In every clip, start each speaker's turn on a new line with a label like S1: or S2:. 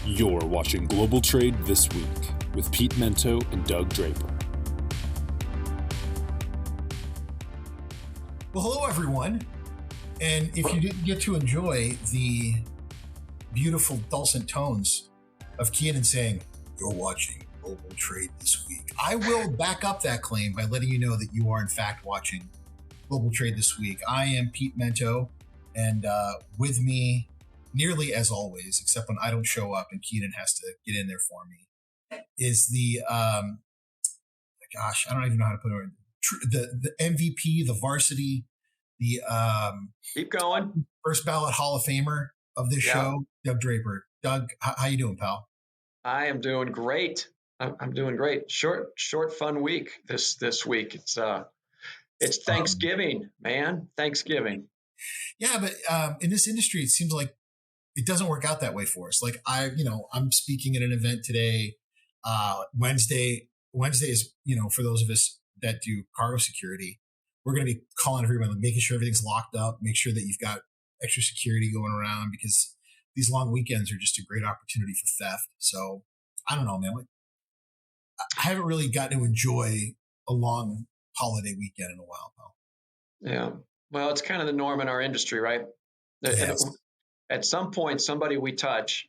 S1: You're watching Global Trade This Week with Pete Mento and Doug Draper.
S2: Well, hello, everyone. And if you didn't get to enjoy the beautiful dulcet tones of Keenan saying, "You're watching Global Trade This Week," I will back up that claim by letting you know that you are, in fact, watching Global Trade This Week. I am Pete Mento, and with me, nearly as always, except when I don't show up and Keenan has to get in there for me, is the, I don't even know how to put it, the MVP, the varsity, the
S3: keep going,
S2: first ballot Hall of Famer of this show, Doug Draper. Doug, how you doing, pal?
S3: I am doing great. I'm doing great. Short, fun week this week. It's Thanksgiving, man. Thanksgiving.
S2: Yeah, but in this industry, it seems like it doesn't work out that way for us. Like I'm speaking at an event today. Wednesday is, for those of us that do cargo security, we're going to be calling everybody, making sure everything's locked up, make sure that you've got extra security going around, because these long weekends are just a great opportunity for theft. So I don't know, man. I haven't really gotten to enjoy a long holiday weekend in a while, pal.
S3: Yeah. Well, it's kind of the norm in our industry, right?
S2: Yes.
S3: At some point, somebody we touch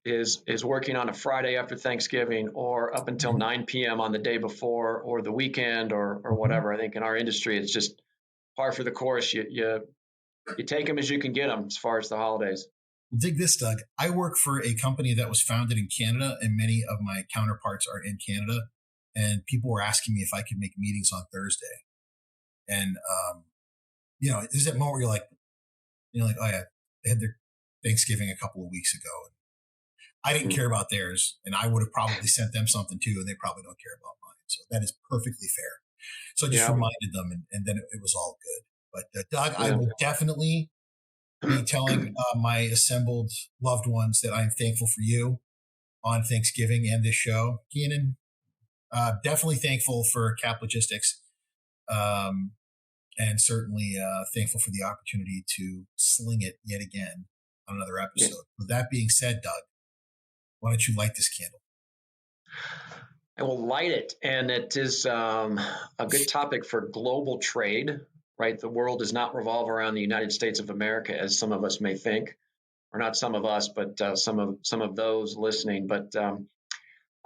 S3: is working on a Friday after Thanksgiving or up until 9 p.m. on the day before or the weekend or whatever. I think in our industry, it's just par for the course. You take them as you can get them as far as the holidays.
S2: Well, dig this, Doug. I work for a company that was founded in Canada, and many of my counterparts are in Canada. And people were asking me if I could make meetings on Thursday. And, there's that moment where you're like, oh yeah, they had their Thanksgiving a couple of weeks ago. And I didn't care about theirs, and I would have probably sent them something too, and they probably don't care about mine. So that is perfectly fair. So I just reminded them, and then it was all good. But Doug, I will definitely be telling my assembled loved ones that I'm thankful for you on Thanksgiving and this show. Keenan, definitely thankful for Cap Logistics, and certainly thankful for the opportunity to sling it yet again on another episode. Yeah. With that being said, Doug, why don't you light this candle?
S3: I will light it. And it is a good topic for global trade, right? The world does not revolve around the United States of America, as some of us may think, or not some of us, but some of those listening. But I'm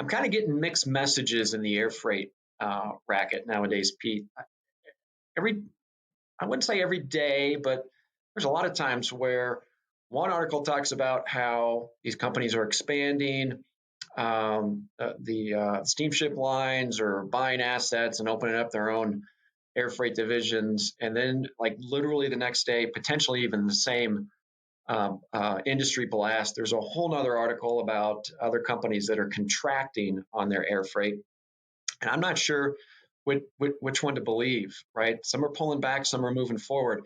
S3: kind of getting mixed messages in the Airfreight racket nowadays, Pete. I wouldn't say every day, but there's a lot of times where one article talks about how these companies are expanding, the steamship lines are buying assets and opening up their own air freight divisions. And then like literally the next day, potentially even the same industry blast, there's a whole nother article about other companies that are contracting on their air freight. And I'm not sure which one to believe, right? Some are pulling back, some are moving forward.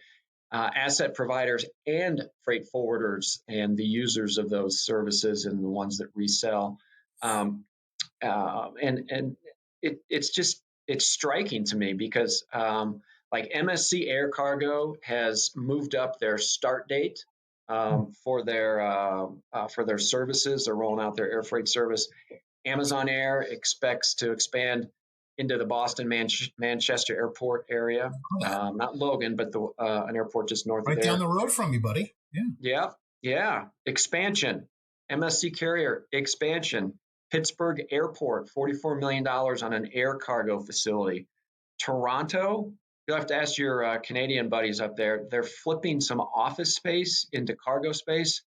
S3: Asset providers and freight forwarders and the users of those services and the ones that resell. It's striking to me because like MSC Air Cargo has moved up their start date for their services. They're rolling out their air freight service. Amazon Air expects to expand into the Boston Manchester Airport area, not Logan, but an airport just north of there.
S2: Right down the road from you, buddy.
S3: Yeah. Expansion. MSC Carrier expansion. Pittsburgh Airport, $44 million on an air cargo facility. Toronto, you'll have to ask your Canadian buddies up there. They're flipping some office space into cargo space.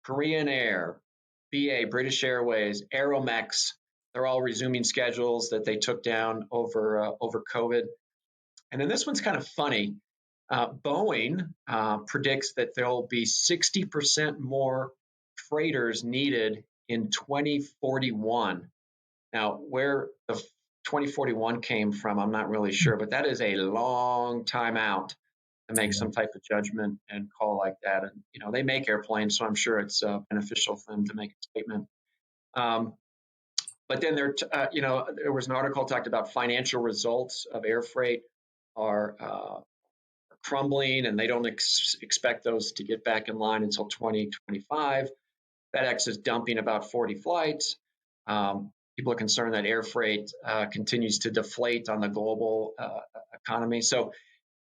S3: Korean Air, BA, British Airways, Aeromex, they're all resuming schedules that they took down over COVID. And then this one's kind of funny. Boeing predicts that there'll be 60% more freighters needed in 2041. Now, where the 2041 came from, I'm not really sure, but that is a long time out to make some type of judgment and call like that. And, they make airplanes, so I'm sure it's beneficial for them to make a statement. But then there was an article talked about financial results of air freight are crumbling, and they don't expect those to get back in line until 2025. FedEx is dumping about 40 flights. People are concerned that air freight continues to deflate on the global economy. So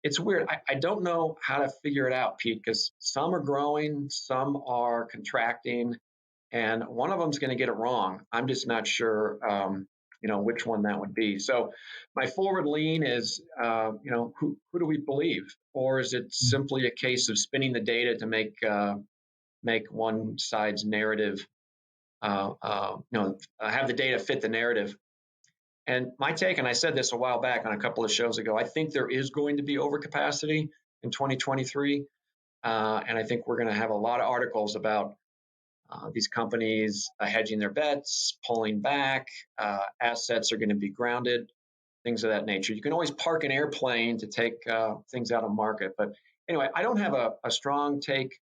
S3: it's weird. I don't know how to figure it out, Pete, because some are growing, some are contracting, and one of them is going to get it wrong. I'm just not sure, which one that would be. So my forward lean is, who do we believe, or is it simply a case of spinning the data to make one side's narrative, have the data fit the narrative? And my take, and I said this a while back on a couple of shows ago, I think there is going to be overcapacity in 2023. And I think we're going to have a lot of articles about these companies hedging their bets, pulling back, assets are going to be grounded, things of that nature. You can always park an airplane to take things out of market. But anyway, I don't have a strong take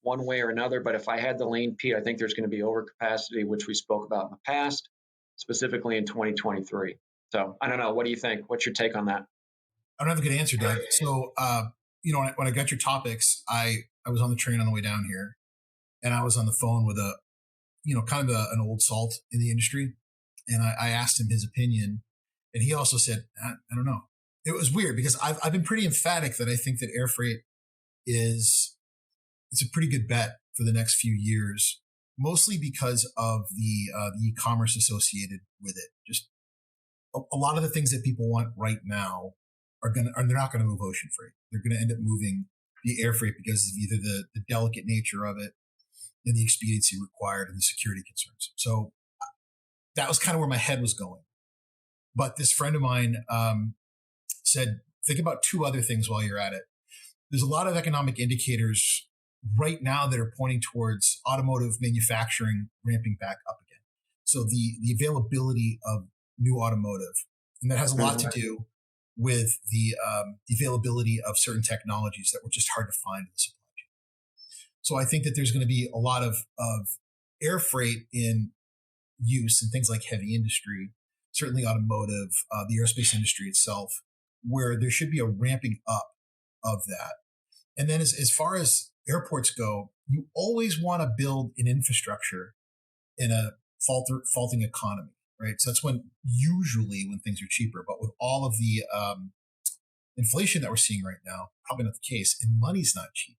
S3: one way or another, but if I had the lean, Pete, I think there's going to be overcapacity, which we spoke about in the past, specifically in 2023. So I don't know. What do you think? What's your take on that?
S2: I don't have a good answer, Doug. So, when I got your topics, I was on the train on the way down here, and I was on the phone with an old salt in the industry. And I asked him his opinion, and he also said, I don't know. It was weird because I've been pretty emphatic that I think that air freight it's a pretty good bet for the next few years, mostly because of the e-commerce associated with it. Just a lot of the things that people want right now they're not going to move ocean freight. They're going to end up moving the air freight because of either the delicate nature of it and the expediency required and the security concerns. So that was kind of where my head was going. But this friend of mine said, think about two other things while you're at it. There's a lot of economic indicators right now that are pointing towards automotive manufacturing ramping back up again. So the availability of new automotive, and that has a lot to do with the availability of certain technologies that were just hard to find in the supply chain. So I think that there's going to be a lot of air freight in use in things like heavy industry, certainly automotive, the aerospace industry itself, where there should be a ramping up of that. And then as far as airports go, you always want to build an infrastructure in a faulting economy, right? So that's when things are cheaper. But with all of the inflation that we're seeing right now, probably not the case, and money's not cheap.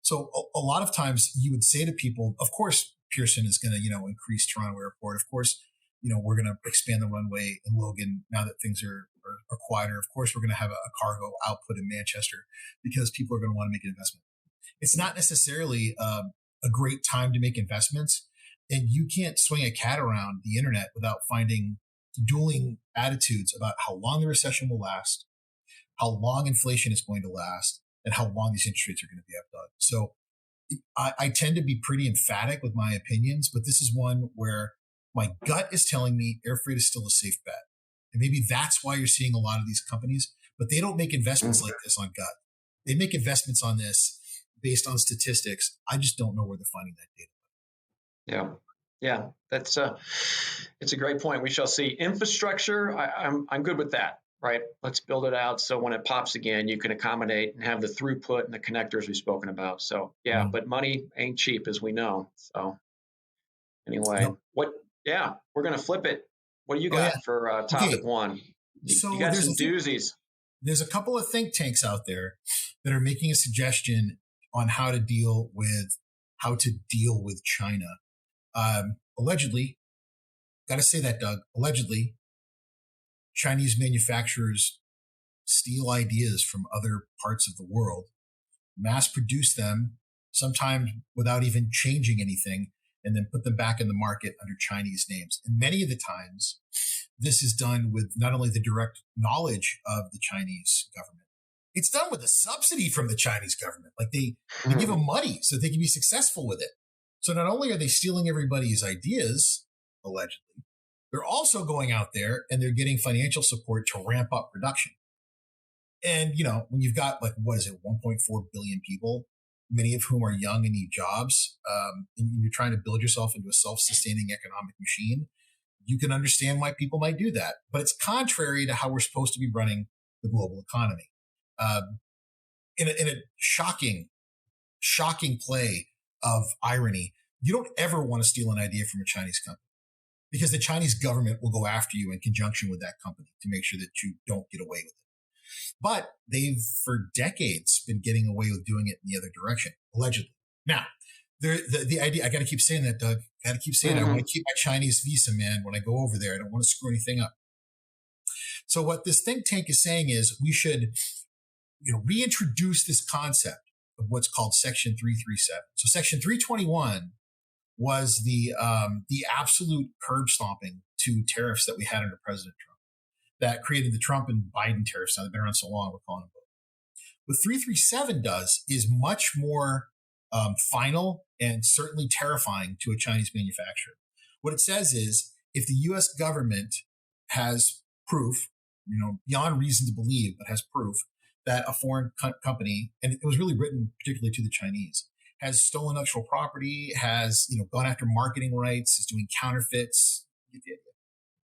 S2: So a lot of times you would say to people, of course, Pearson is going to, increase Toronto Airport. Of course, we're going to expand the runway in Logan now that things are quieter. Of course, we're going to have a cargo output in Manchester because people are going to want to make an investment. It's not necessarily a great time to make investments. And you can't swing a cat around the internet without finding dueling attitudes about how long the recession will last, how long inflation is going to last, and how long these interest rates are going to be up, Doug. So I tend to be pretty emphatic with my opinions, but this is one where my gut is telling me air freight is still a safe bet. And maybe that's why you're seeing a lot of these companies, but they don't make investments like this on gut. They make investments on this based on statistics. I just don't know where they're finding that data.
S3: Yeah, that's it's a great point. We shall see. Infrastructure, I'm good with that, right? Let's build it out so when it pops again, you can accommodate and have the throughput and the connectors we've spoken about. So but money ain't cheap, as we know. So anyway, we're gonna flip it. What do you got for topic one? You got some doozies.
S2: There's a couple of think tanks out there that are making a suggestion on how to deal with China. Allegedly, got to say that, Doug, allegedly, Chinese manufacturers steal ideas from other parts of the world, mass produce them, sometimes without even changing anything, and then put them back in the market under Chinese names. And many of the times, this is done with not only the direct knowledge of the Chinese government, it's done with a subsidy from the Chinese government. Like they give them money so they can be successful with it. So not only are they stealing everybody's ideas, allegedly, they're also going out there and they're getting financial support to ramp up production. And, when you've got 1.4 billion people, many of whom are young and need jobs, and you're trying to build yourself into a self-sustaining economic machine, you can understand why people might do that. But it's contrary to how we're supposed to be running the global economy. In a shocking play of irony, you don't ever want to steal an idea from a Chinese company, because the Chinese government will go after you in conjunction with that company to make sure that you don't get away with it. But they've, for decades, been getting away with doing it in the other direction, allegedly. Now, the idea, I got to keep saying that, Doug. Got to keep saying it. I want to keep my Chinese visa, man, when I go over there. I don't want to screw anything up. So what this think tank is saying is we should, reintroduce this concept of what's called Section 337. So Section 321 was the absolute curb stomping to tariffs that we had under President Trump that created the Trump and Biden tariffs. Now they've been around so long, we're calling them both. What 337 does is much more final and certainly terrifying to a Chinese manufacturer. What it says is if the U.S. government has proof, beyond reason to believe, but has proof that a foreign company, and it was really written particularly to the Chinese, has stolen intellectual property, has gone after marketing rights, is doing counterfeits,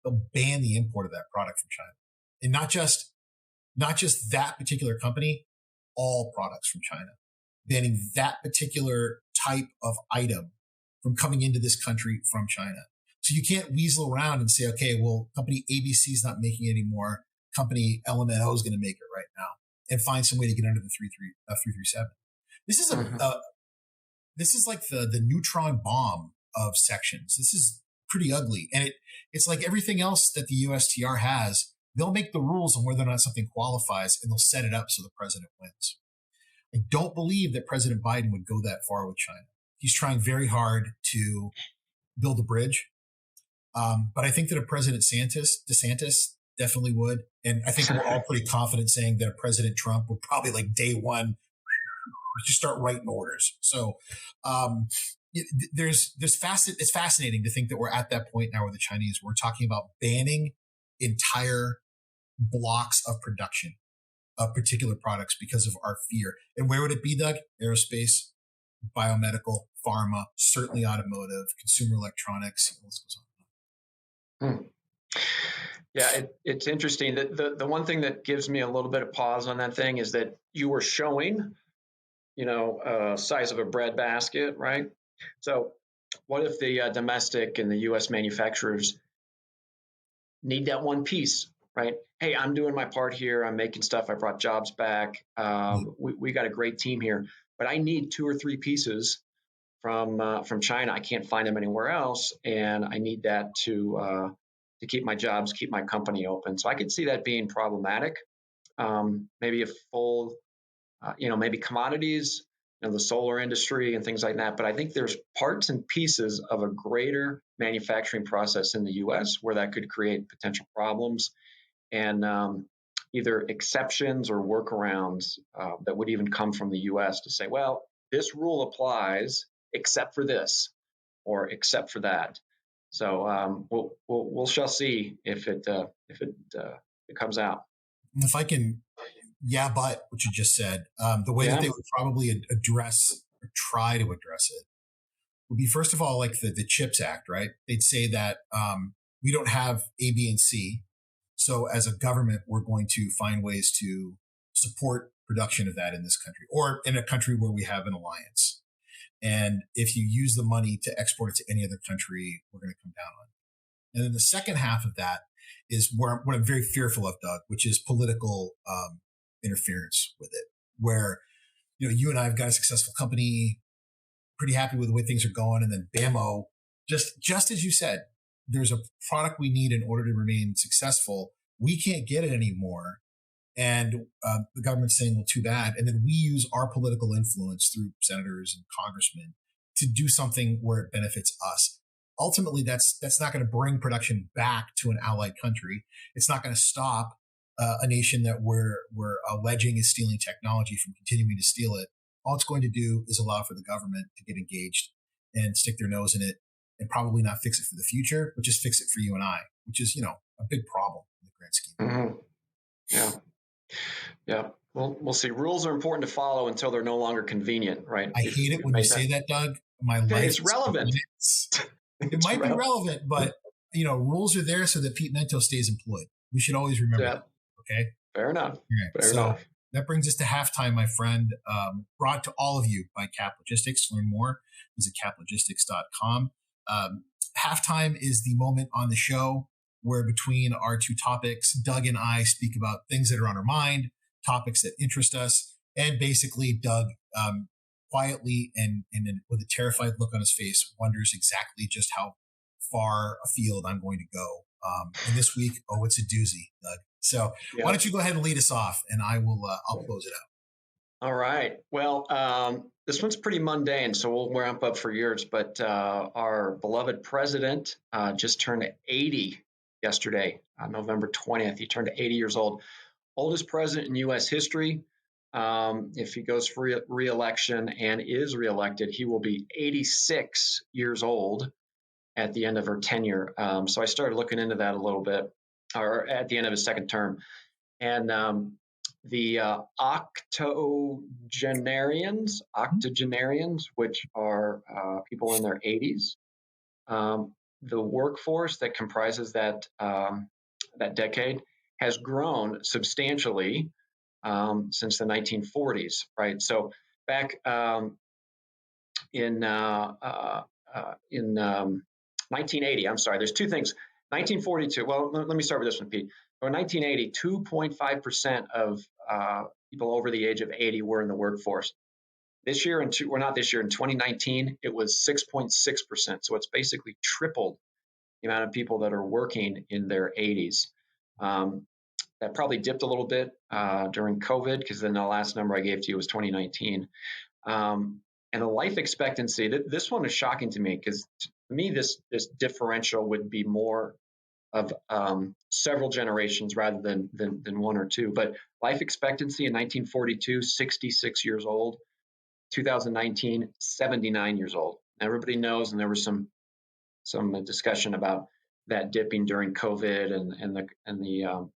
S2: they'll ban the import of that product from China, and not just that particular company, all products from China, banning that particular type of item from coming into this country from China. So you can't weasel around and say, okay, well, company ABC is not making it anymore. Company LMNO is going to make it right now, and find some way to get under the 337. This is this is like the neutron bomb of sections. This is pretty ugly. And it's like everything else that the USTR has. They'll make the rules on whether or not something qualifies, and they'll set it up so the president wins. I don't believe that President Biden would go that far with China. He's trying very hard to build a bridge. But I think that a President DeSantis definitely would. And I think we're all pretty confident saying that a President Trump would probably, like, day one, just start writing orders. So it's fascinating to think that we're at that point now with the Chinese. We're talking about banning entire blocks of production of particular products because of our fear. And where would it be, Doug? Aerospace, biomedical, pharma, certainly automotive, consumer electronics. The list goes on.
S3: Yeah, it's interesting. The one thing that gives me a little bit of pause on that thing is that you were showing, size of a bread basket, right? So what if the domestic and the U.S. manufacturers need that one piece, right? Hey, I'm doing my part here. I'm making stuff. I brought jobs back. We got a great team here, but I need 2 or 3 pieces from China. I can't find them anywhere else, and I need that to keep my jobs, keep my company open. So I could see that being problematic. Maybe a full, maybe commodities, the solar industry and things like that. But I think there's parts and pieces of a greater manufacturing process in the U.S. where that could create potential problems and either exceptions or workarounds that would even come from the U.S. to say, well, this rule applies except for this or except for that. So we'll shall see if it comes out.
S2: If I can, but what you just said, the way that they would probably address or try to address it would be, first of all, like the CHIPS Act, right? They'd say that we don't have A, B, and C. So as a government, we're going to find ways to support production of that in this country or in a country where we have an alliance. And if you use the money to export it to any other country, we're going to come down on it. And then the second half of that is what I'm very fearful of, Doug, which is political interference with it, where, you and I have got a successful company, pretty happy with the way things are going. And then bammo, just as you said, there's a product we need in order to remain successful. We can't get it anymore. And the government's saying, well, too bad. And then we use our political influence through senators and congressmen to do something where it benefits us. Ultimately, that's not going to bring production back to an allied country. It's not going to stop a nation that we're alleging is stealing technology from continuing to steal it. All it's going to do is allow for the government to get engaged and stick their nose in it and probably not fix it for the future, but just fix it for you and I, which is, a big problem in the grand scheme.
S3: Mm-hmm. Yeah. Well, we'll see. Rules are important to follow until they're no longer convenient, right?
S2: I hate it when you say that, Doug. My life
S3: is relevant.
S2: It might be relevant, but rules are there so that Pete Mento stays employed. We should always remember that. Okay.
S3: Fair enough.
S2: Right.
S3: Fair enough.
S2: that brings us to halftime, my friend. Brought to all of you by Cap Logistics. Learn more, visit caplogistics.com. Halftime is the moment on the show where between our two topics, Doug and I speak about things that are on our mind, topics that interest us, and basically Doug quietly and with a terrified look on his face wonders exactly just how far afield I'm going to go. And this week, it's a doozy, Doug. So why don't you go ahead and lead us off, and I'll close it out.
S3: All right. Well, this one's pretty mundane, so we'll ramp up for yours. But our beloved president just turned 80 yesterday, November 20th. He turned 80 years old. Oldest president in U.S. history. If he goes for re-election and is reelected, he will be 86 years old at the end of her tenure. So I started looking into that a little bit, or at the end of his second term. And the octogenarians, which are people in their 80s, the workforce that comprises that decade has grown substantially since the 1940s, right? So back in 1980, I'm sorry, there's two things. 1942, well, let me start with this one, Pete. So in 1980, 2.5% of people over the age of 80 were in the workforce. This year, in 2019, it was 6.6%. So it's basically tripled the amount of people that are working in their 80s. That probably dipped a little bit during COVID, because then the last number I gave to you was 2019. And the life expectancy, this one is shocking to me, because to me, this differential would be more of several generations rather than one or two. But life expectancy in 1942, 66 years old. 2019, 79 years old. Everybody knows, and there was some discussion about that dipping during COVID, and the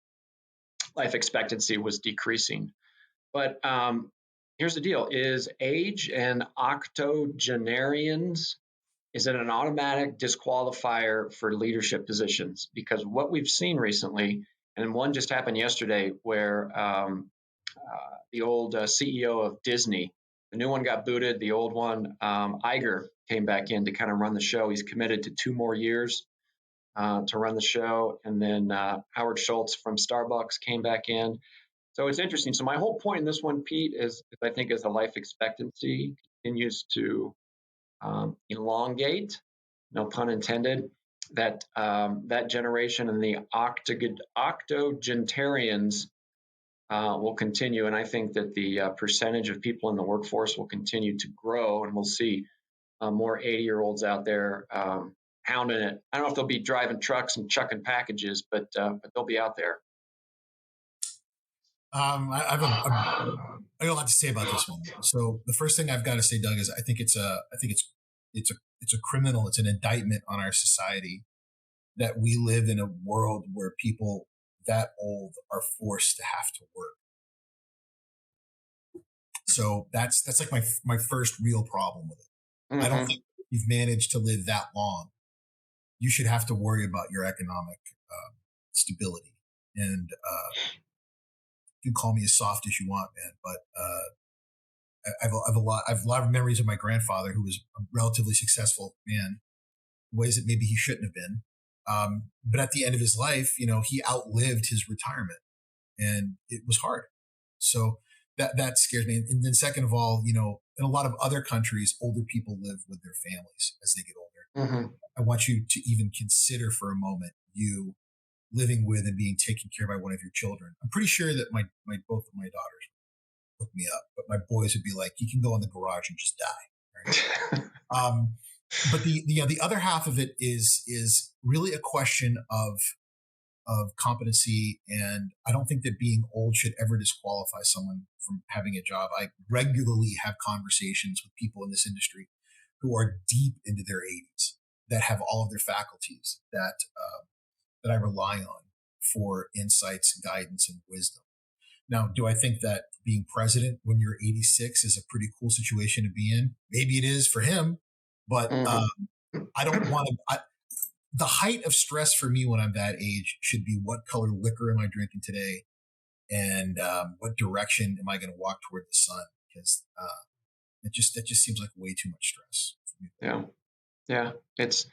S3: life expectancy was decreasing. But here's the deal: is age and octogenarians, is it an automatic disqualifier for leadership positions? Because what we've seen recently, and one just happened yesterday, where the old CEO of Disney, the new one got booted, the old one, Iger, came back in to kind of run the show. He's committed to 2 more years to run the show. And then Howard Schultz from Starbucks came back in. So it's interesting. So my whole point in this one, Pete, is I think as the life expectancy continues to elongate, no pun intended, that that generation and the octogenarians will continue. And I think that the percentage of people in the workforce will continue to grow, and we'll see more 80-year-olds out there hounding it. I don't know if they'll be driving trucks and chucking packages, but they'll be out there.
S2: I got a lot to say about this one. So the first thing I've got to say, Doug, is I think it's a criminal. It's an indictment on our society that we live in a world where people that old are forced to have to work. So that's like my first real problem with it. Mm-hmm. I don't think if you've managed to live that long, you should have to worry about your economic stability. And you can call me as soft as you want, man, but I have a lot of memories of my grandfather, who was a relatively successful man in ways that maybe he shouldn't have been. But at the end of his life, he outlived his retirement, and it was hard. So that scares me. And then second of all, in a lot of other countries, older people live with their families as they get older. Mm-hmm. I want you to even consider for a moment you living with and being taken care of by one of your children. I'm pretty sure that both of my daughters look me up, but my boys would be like, you can go in the garage and just die. Right? But the other half of it is really a question of competency, and I don't think that being old should ever disqualify someone from having a job. I regularly have conversations with people in this industry who are deep into their 80s, that have all of their faculties, that I rely on for insights, guidance, and wisdom. Now, do I think that being president when you're 86 is a pretty cool situation to be in? Maybe it is for him, but I don't want to. The height of stress for me when I'm that age should be, what color liquor am I drinking today? and what direction am I going to walk toward the sun? Because that just seems like way too much stress for me.
S3: Yeah. Yeah. It's,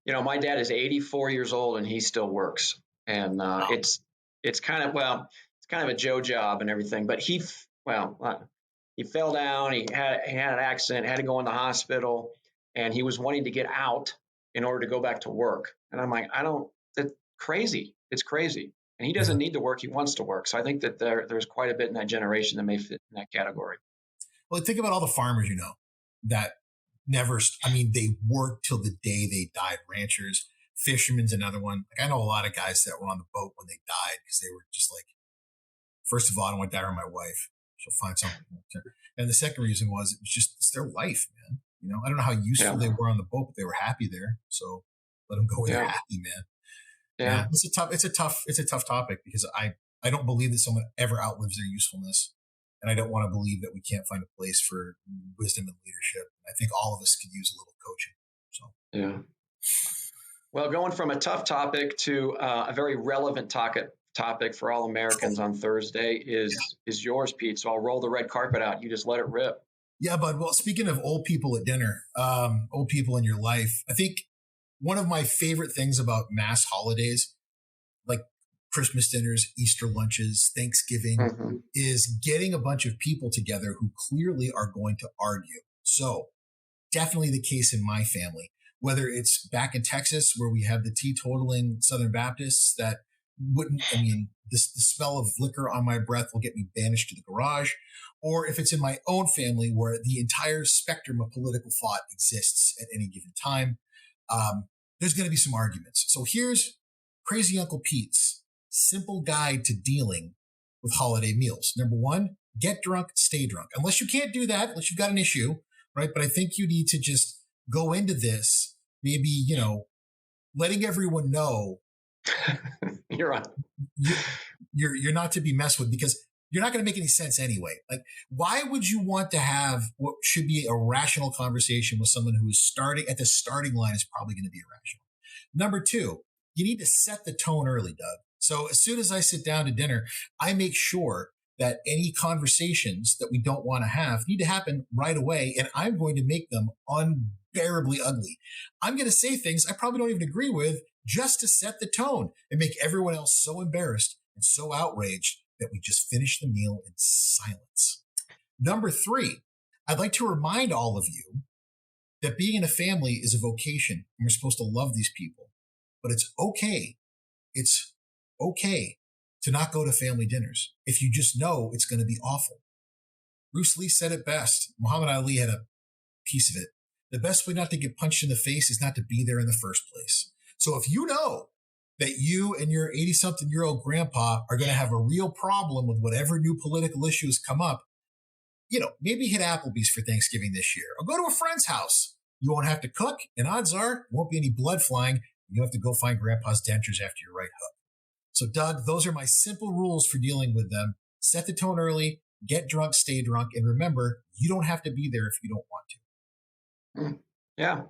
S3: my dad is 84 years old and he still works. And
S2: Wow.
S3: it's kind of, it's kind of a Joe job and everything, but he fell down, he had an accident, had to go in the hospital, and he was wanting to get out in order to go back to work. And I'm like, that's crazy. It's crazy. And he doesn't need to work. He wants to work. So I think that there's quite a bit in that generation that may fit in that category.
S2: Well, think about all the farmers, that they worked till the day they died. Ranchers, fishermen's another one. Like, I know a lot of guys that were on the boat when they died because they were just like, first of all, I don't want to die around my wife. She'll find something. And the second reason was it's their life, man. I don't know how useful they were on the boat, but they were happy there. So let them go where they're happy, man. Yeah. It's a tough topic because I don't believe that someone ever outlives their usefulness. And I don't want to believe that we can't find a place for wisdom and leadership. I think all of us could use a little coaching. So,
S3: yeah. Well, going from a tough topic to a very relevant topic for all Americans on Thursday is yours, Pete. So I'll roll the red carpet out. You just let it rip.
S2: Yeah, bud. Well, speaking of old people at dinner, old people in your life, I think one of my favorite things about mass holidays, like Christmas dinners, Easter lunches, Thanksgiving, is getting a bunch of people together who clearly are going to argue. So definitely the case in my family, whether it's back in Texas where we have the teetotaling Southern Baptists that the smell of liquor on my breath will get me banished to the garage, or if it's in my own family where the entire spectrum of political thought exists at any given time, there's going to be some arguments. So here's Crazy Uncle Pete's simple guide to dealing with holiday meals. Number one, get drunk, stay drunk. Unless you can't do that, unless you've got an issue, right? But I think you need to just go into this, maybe, letting everyone know
S3: you're on.
S2: You're not to be messed with because you're not going to make any sense anyway. Like, why would you want to have what should be a rational conversation with someone who is starting at the starting line is probably going to be irrational? Number two, you need to set the tone early, Doug. So as soon as I sit down to dinner, I make sure that any conversations that we don't want to have need to happen right away. And I'm going to make them unbearably ugly. I'm going to say things I probably don't even agree with just to set the tone and make everyone else so embarrassed and so outraged that we just finish the meal in silence. Number three, I'd like to remind all of you that being in a family is a vocation and we're supposed to love these people. But it's okay. It's okay to not go to family dinners if you just know it's going to be awful. Bruce Lee said it best. Muhammad Ali had a piece of it. The best way not to get punched in the face is not to be there in the first place. So if you know that you and your 80-something-year-old grandpa are going to have a real problem with whatever new political issues come up, maybe hit Applebee's for Thanksgiving this year or go to a friend's house. You won't have to cook, and odds are there won't be any blood flying. You have to go find grandpa's dentures after your right hook. So, Doug, those are my simple rules for dealing with them. Set the tone early, get drunk, stay drunk, and remember, you don't have to be there if you don't want
S3: to. Yeah.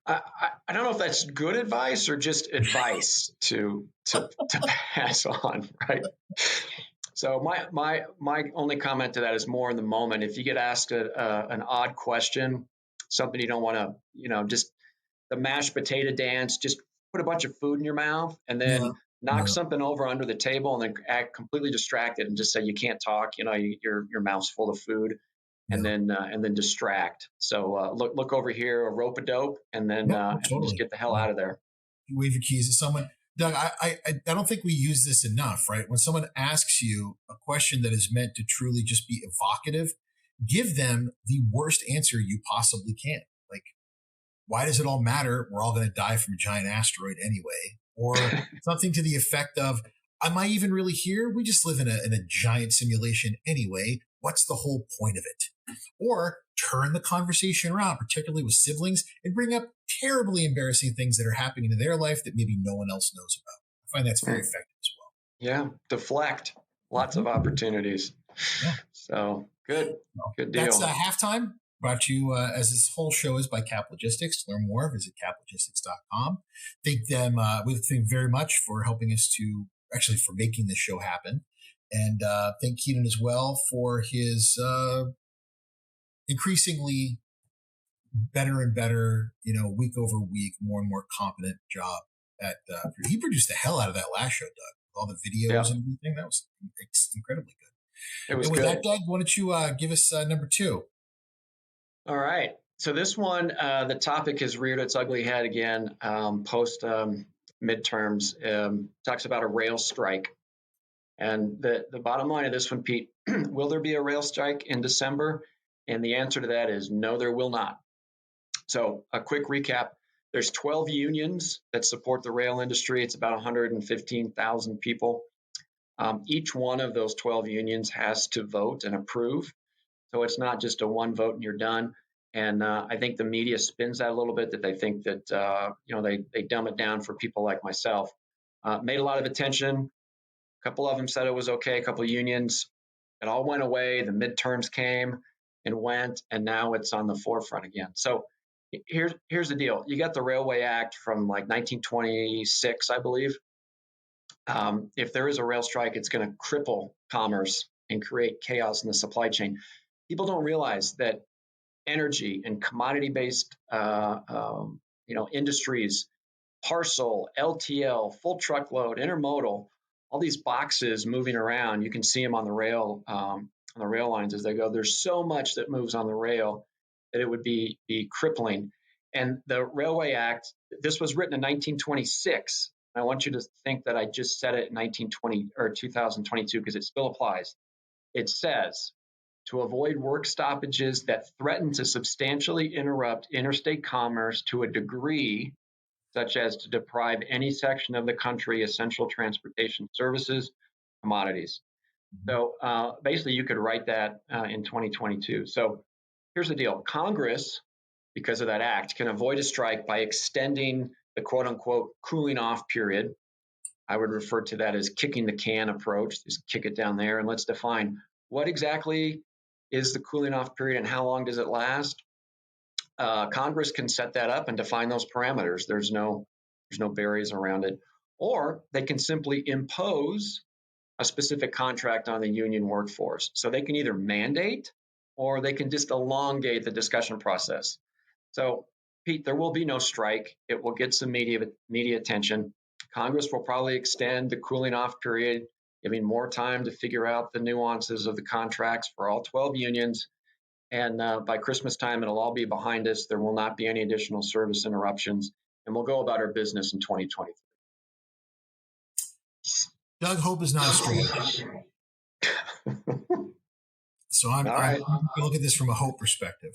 S3: I don't know if that's good advice or just advice to pass on, right? So my only comment to that is more in the moment. If you get asked an odd question, something you don't want to, just the mashed potato dance, just put a bunch of food in your mouth and then knock something over under the table and then act completely distracted and just say you can't talk. Your mouth's full of food. And then distract. So look over here, a rope a dope, and then totally. Just get the hell out of there.
S2: You wave your keys at someone. Doug, I don't think we use this enough, right? When someone asks you a question that is meant to truly just be evocative, give them the worst answer you possibly can. Like, why does it all matter? We're all going to die from a giant asteroid anyway. Or something to the effect of, am I even really here? We just live in a giant simulation anyway. What's the whole point of it? Or turn the conversation around, particularly with siblings, and bring up terribly embarrassing things that are happening in their life that maybe no one else knows about. I find that's very effective as well.
S3: Yeah, deflect. Lots of opportunities. Yeah. So good deal.
S2: That's halftime. Brought to you as this whole show is by Cap Logistics. To learn more, visit caplogistics.com. We thank very much for helping us for making this show happen. And thank Keaton as well for his increasingly better and better, week over week, more and more competent job at. He produced the hell out of that last show, Doug. All the videos and everything. That was incredibly good.
S3: It was
S2: and with
S3: good.
S2: that, Doug, why don't you give us number 2?
S3: All right. So this one, the topic has reared its ugly head again post midterms. Talks about a rail strike. And the bottom line of this one, Pete, will there be a rail strike in December? And the answer to that is no, there will not. So a quick recap. There's 12 unions that support the rail industry. It's about 115,000 people. Each one of those 12 unions has to vote and approve. So it's not just a one vote and you're done. And I think the media spins that a little bit, that they think that, they dumb it down for people like myself. Made a lot of attention. A couple of them said it was okay. A couple of unions. It all went away. The midterms came and went, and now it's on the forefront again. So here's the deal. You got the Railway Act from like 1926, I believe. If there is a rail strike, it's going to cripple commerce and create chaos in the supply chain. People don't realize that energy and commodity-based, industries, parcel, LTL, full truckload, intermodal, all these boxes moving around. You can see them on the rail lines as they go. There's so much that moves on the rail that it would be crippling. And the Railway Act, this was written in 1926. I want you to think that I just said it in 1920 or 2022 because it still applies. It says, to avoid work stoppages that threaten to substantially interrupt interstate commerce to a degree such as to deprive any section of the country essential transportation services, commodities. So basically, you could write that in 2022. So here's the deal. Congress, because of that act, can avoid a strike by extending the quote unquote cooling off period. I would refer to that as kicking the can approach. Just kick it down there and let's define what exactly is the cooling off period and how long does it last. Congress can set that up and define those parameters. There's no barriers around it. Or they can simply impose a specific contract on the union workforce. So they can either mandate or they can just elongate the discussion process. So, Pete, there will be no strike. It will get some media attention. Congress will probably extend the cooling off period, giving more time to figure out the nuances of the contracts for all 12 unions. And by Christmas time, it'll all be behind us. There will not be any additional service interruptions, and we'll go about our business in 2023.
S2: Doug, hope is not a strategy. So I'm going to look at this from a hope perspective.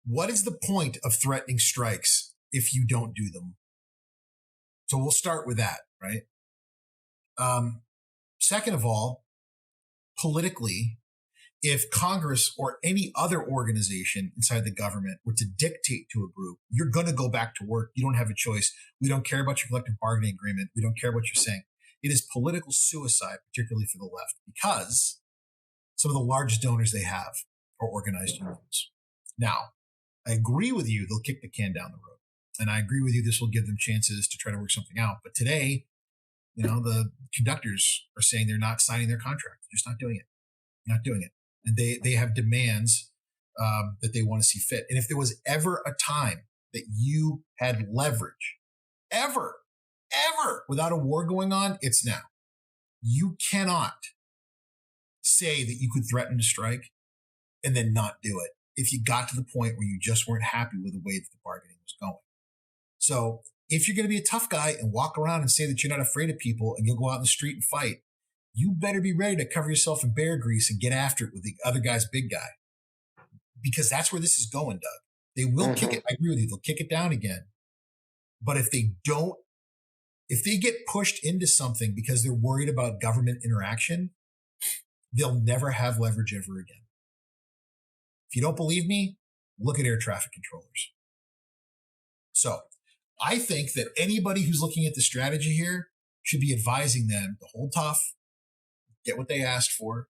S2: What is the point of threatening strikes if you don't do them? So we'll start with that, right? Second of all, politically, if Congress or any other organization inside the government were to dictate to a group, you're going to go back to work. You don't have a choice. We don't care about your collective bargaining agreement. We don't care what you're saying. It is political suicide, particularly for the left, because some of the largest donors they have are organized unions. Now, I agree with you. They'll kick the can down the road. And I agree with you. This will give them chances to try to work something out. But today, the conductors are saying they're not signing their contract. They're just not doing it. Not doing it. And they have demands that they want to see fit. And if there was ever a time that you had leverage, ever, without a war going on, it's now. You cannot say that you could threaten to strike and then not do it if you got to the point where you just weren't happy with the way that the bargaining was going. So if you're going to be a tough guy and walk around and say that you're not afraid of people and you'll go out in the street and fight, you better be ready to cover yourself in bear grease and get after it with the other guy's big guy. Because that's where this is going, Doug. They will kick it. I agree with you. They'll kick it down again. But if they get pushed into something because they're worried about government interaction, they'll never have leverage ever again. If you don't believe me, look at air traffic controllers. So I think that anybody who's looking at the strategy here should be advising them to hold tough, get what they asked for,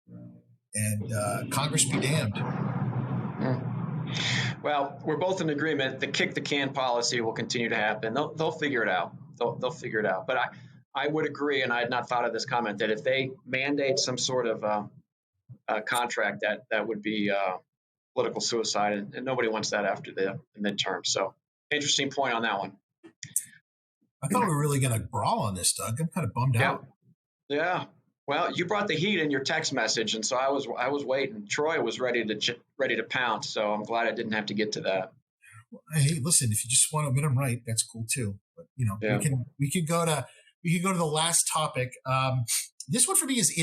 S2: and Congress be damned.
S3: Well, we're both in agreement. The kick the can policy will continue to happen. They'll figure it out. They'll figure it out. But I would agree, and I had not thought of this comment, that if they mandate some sort of contract, that would be political suicide, and nobody wants that after the midterm. So interesting point on that one.
S2: I thought we were really going to brawl on this, Doug. I'm kind of bummed out.
S3: Yeah. Well, you brought the heat in your text message, and so I was waiting. Troy was ready to pounce, so I'm glad I didn't have to get to that.
S2: Hey, listen, if you just want to get them right, that's cool too. But we can go to the last topic. This one for me is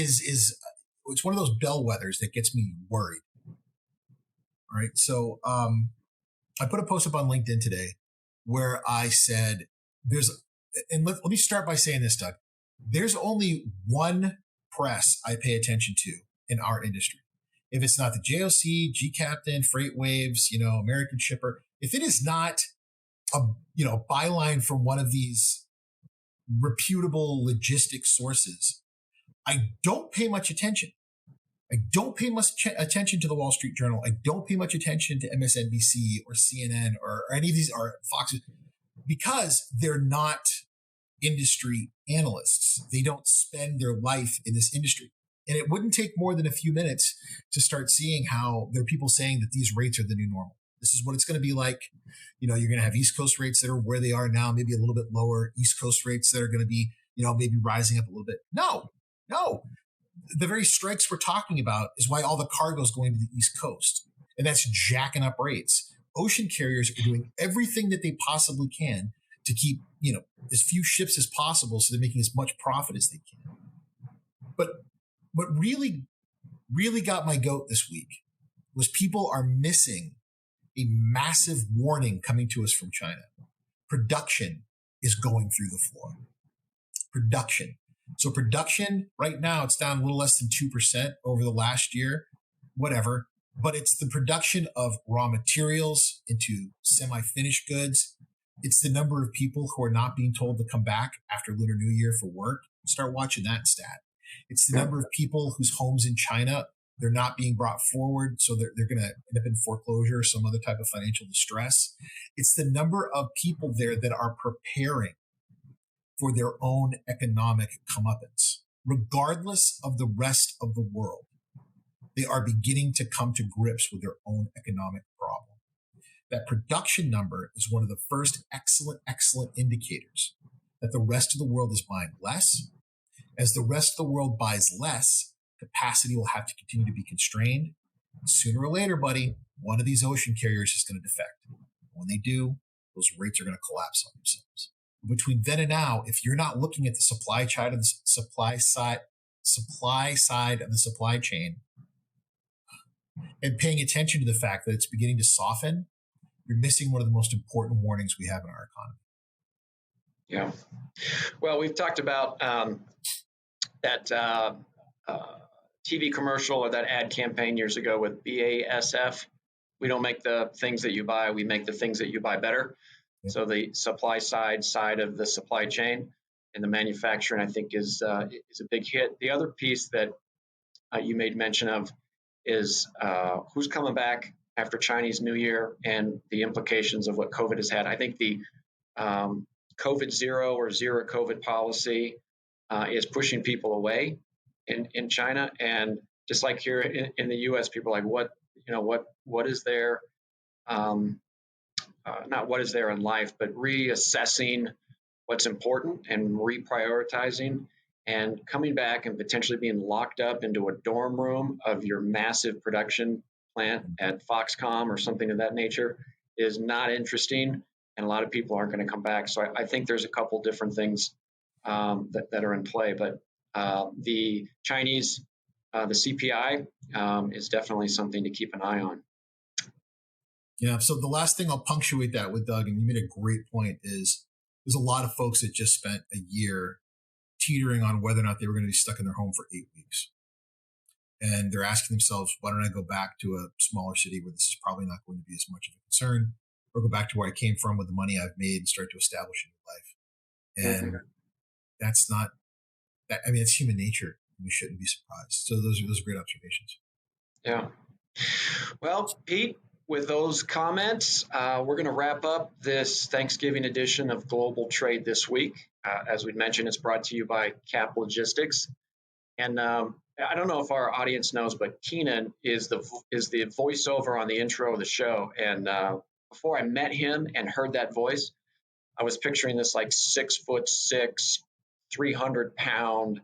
S2: it's one of those bellwethers that gets me worried. All right, so I put a post up on LinkedIn today where I said let me start by saying this, Doug. There's only one press I pay attention to in our industry. If it's not the JOC, G Captain, Freight Waves, American Shipper, if it is not a byline from one of these reputable logistics sources, I don't pay much attention. I don't pay much attention to the Wall Street Journal. I don't pay much attention to MSNBC or CNN or any of these, or Fox, because they're not industry analysts. They don't spend their life in this industry. And it wouldn't take more than a few minutes to start seeing how there are people saying that these rates are the new normal. This is what it's going to be like. You're going to have East Coast rates that are where they are now, maybe a little bit lower. East Coast rates that are going to be, maybe rising up a little bit. No. The very strikes we're talking about is why all the cargo is going to the East Coast. And that's jacking up rates. Ocean carriers are doing everything that they possibly can to keep, as few ships as possible, so they're making as much profit as they can. But what really, really got my goat this week was people are missing a massive warning coming to us from China. Production is going through the floor. Production. So production right now, it's down a little less than 2% over the last year, whatever. But it's the production of raw materials into semi-finished goods. It's the number of people who are not being told to come back after Lunar New Year for work. Start watching that stat. It's the number of people whose homes in China, they're not being brought forward, so they're going to end up in foreclosure or some other type of financial distress. It's the number of people there that are preparing for their own economic comeuppance, regardless of the rest of the world. They are beginning to come to grips with their own economic problem. That production number is one of the first excellent indicators that the rest of the world is buying less. As the rest of the world buys less, capacity will have to continue to be constrained. Sooner or later, buddy, one of these ocean carriers is going to defect. When they do, those rates are going to collapse on themselves. Between then and now, if you're not looking at the supply side of the supply side of the supply chain and paying attention to the fact that it's beginning to soften, you're missing one of the most important warnings we have in our economy.
S3: Yeah. Well, we've talked about that TV commercial or that ad campaign years ago with BASF. We don't make the things that you buy, we make the things that you buy better. Yeah. So the supply side of the supply chain and the manufacturing, I think, is a big hit. The other piece that you made mention of is who's coming back after Chinese New Year and the implications of what COVID has had. I think the COVID zero or zero COVID policy is pushing people away in China, and just like here in the U.S., people are like, what is there? Not what is there in life, but reassessing what's important and reprioritizing, and coming back and potentially being locked up into a dorm room of your massive production plant at Foxconn or something of that nature is not interesting, and a lot of people aren't going to come back. So I think there's a couple different things that are in play, but the Chinese, the CPI is definitely something to keep an eye on.
S2: Yeah. So the last thing I'll punctuate that with, Doug, and you made a great point, is there's a lot of folks that just spent a year teetering on whether or not they were going to be stuck in their home for 8 weeks. And they're asking themselves, why don't I go back to a smaller city where this is probably not going to be as much of a concern, or go back to where I came from with the money I've made and start to establish a new life. And that's not, I mean, it's human nature. We shouldn't be surprised. So those are great observations.
S3: Yeah. Well, Pete, with those comments, we're going to wrap up this Thanksgiving edition of Global Trade This Week. As we mentioned, it's brought to you by Cap Logistics. And I don't know if our audience knows, but Keenan is the voiceover on the intro of the show. And before I met him and heard that voice, I was picturing this like 6'6", 300-pound,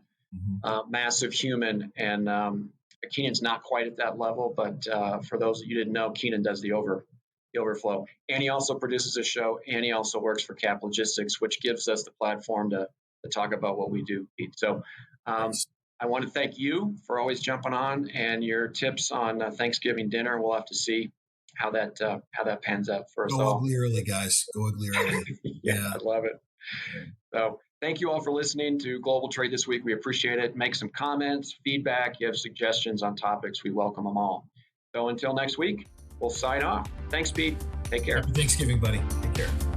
S3: massive human. And Keenan's not quite at that level, but for those of you who didn't know, Keenan does the overflow. And he also produces a show, and he also works for Cap Logistics, which gives us the platform to talk about what we do, Pete. So I want to thank you for always jumping on and your tips on Thanksgiving dinner. We'll have to see how that pans out for us all.
S2: Go ugly early, guys. Go ugly early.
S3: Yeah, I love it. Yeah. So thank you all for listening to Global Trade this week. We appreciate it. Make some comments, feedback. You have suggestions on topics. We welcome them all. So until next week, we'll sign off. Thanks, Pete. Take care.
S2: Happy Thanksgiving, buddy. Take care.